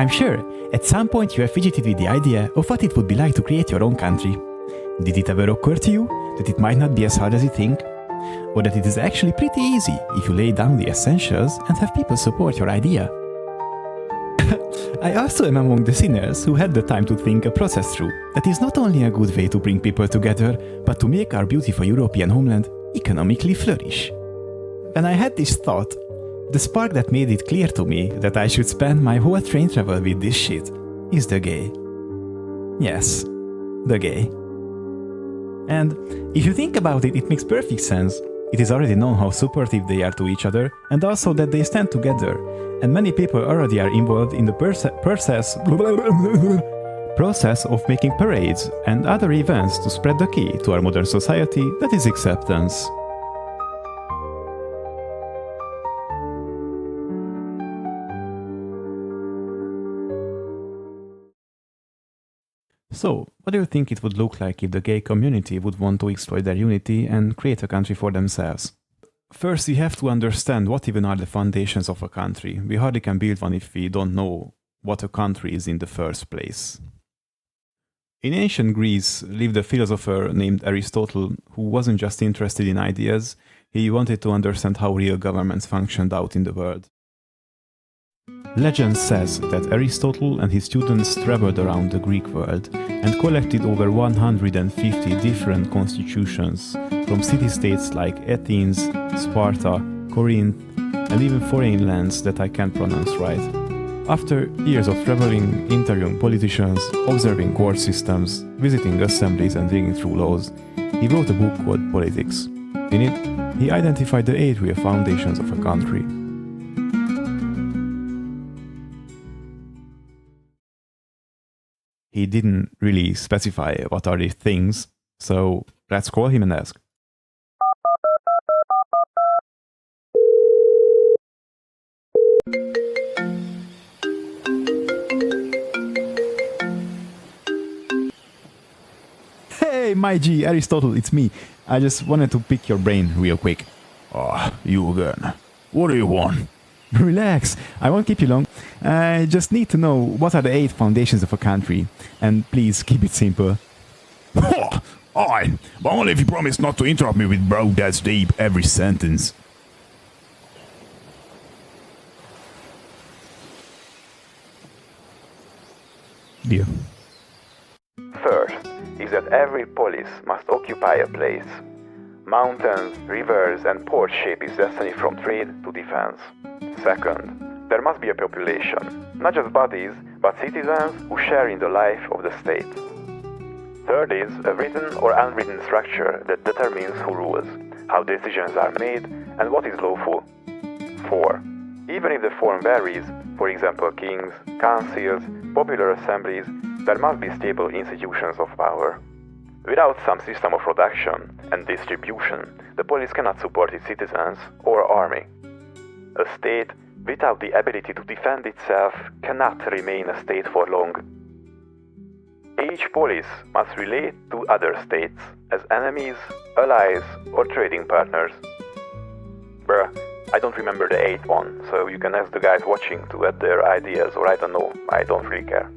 I'm sure at some point you have fidgeted with the idea of what it would be like to create your own country. Did it ever occur to you that it might not be as hard as you think? Or that it is actually pretty easy if you lay down the essentials and have people support your idea? I also am among the sinners who had the time to think a process through that is not only a good way to bring people together, but to make our beautiful European homeland economically flourish. When I had this thought, the spark that made it clear to me that I should spend my whole train travel with this shit is the gay. Yes, the gay. And if you think about it, it makes perfect sense. It is already known how supportive they are to each other, and also that they stand together. And many people already are involved in the process of making parades and other events to spread the key to our modern society, that is acceptance. So, what do you think it would look like if the gay community would want to exploit their unity and create a country for themselves? First, you have to understand what even are the foundations of a country. We hardly can build one if we don't know what a country is in the first place. In ancient Greece lived a philosopher named Aristotle who wasn't just interested in ideas, he wanted to understand how real governments functioned out in the world. Legend says that Aristotle and his students traveled around the Greek world and collected over 150 different constitutions from city-states like Athens, Sparta, Corinth, and even foreign lands that I can't pronounce right. After years of traveling, interviewing politicians, observing court systems, visiting assemblies and digging through laws, he wrote a book called Politics. In it, he identified the 8 real foundations of a country. He didn't really specify what are these things, so let's call him and ask. Hey, my G, Aristotle, it's me. I just wanted to pick your brain real quick. Ah, you again. What do you want? Relax, I won't keep you long. I just need to know what are the 8 foundations of a country. And please keep it simple. Aye, but only if you promise not to interrupt me with bro that's deep every sentence. Deal. First is that every polis must occupy a place. Mountains, rivers and port shape its destiny from trade to defense. Second, there must be a population, not just bodies, but citizens who share in the life of the state. Third is a written or unwritten structure that determines who rules, how decisions are made, and what is lawful. 4. Even if the form varies, for example kings, councils, popular assemblies, there must be stable institutions of power. Without some system of production and distribution, the police cannot support its citizens or army. A state without the ability to defend itself cannot remain a state for long. Each police must relate to other states as enemies, allies, or trading partners. Bruh, I don't remember the 8th one, so you can ask the guys watching to add their ideas, or I don't know, I don't really care.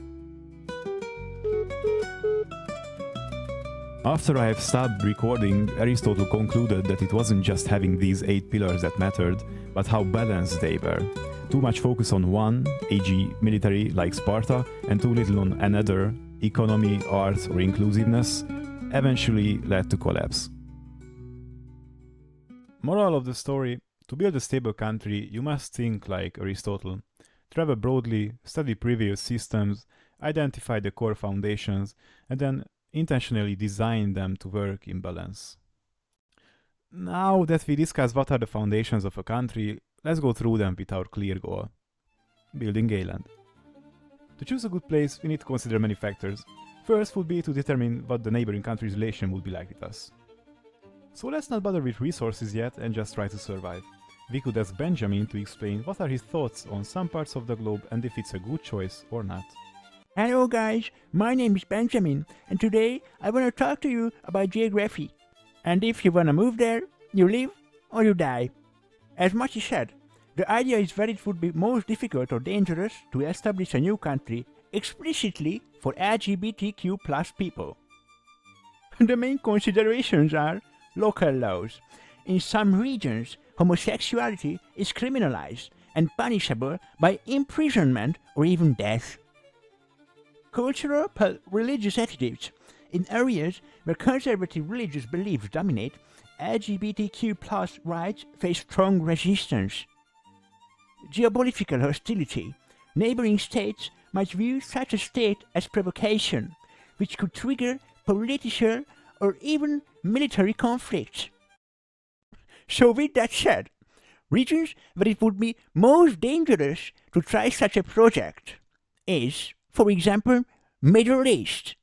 After I have stopped recording, Aristotle concluded that it wasn't just having these 8 pillars that mattered, but how balanced they were. Too much focus on one, e.g. military like Sparta, and too little on another, economy, arts or inclusiveness, eventually led to collapse. Moral of the story: to build a stable country, you must think like Aristotle. Travel broadly, study previous systems, identify the core foundations, and then intentionally design them to work in balance. Now that we discussed what are the foundations of a country, let's go through them with our clear goal: building Gayland. To choose a good place, we need to consider many factors. First would be to determine what the neighboring country's relation would be like with us. So let's not bother with resources yet and just try to survive. We could ask Benjamin to explain what are his thoughts on some parts of the globe and if it's a good choice or not. Hello guys, my name is Benjamin, and today I want to talk to you about geography. And if you want to move there, you live or you die. As much is said, The idea is that it would be most difficult or dangerous to establish a new country explicitly for LGBTQ plus people. The main considerations are local laws. In some regions, homosexuality is criminalized and punishable by imprisonment or even death. Cultural religious attitudes. In areas where conservative religious beliefs dominate, LGBTQ plus rights face strong resistance. Geopolitical hostility. Neighboring states might view such a state as provocation, which could trigger political or even military conflicts. So with that said, regions where it would be most dangerous to try such a project is, for example, Middle East.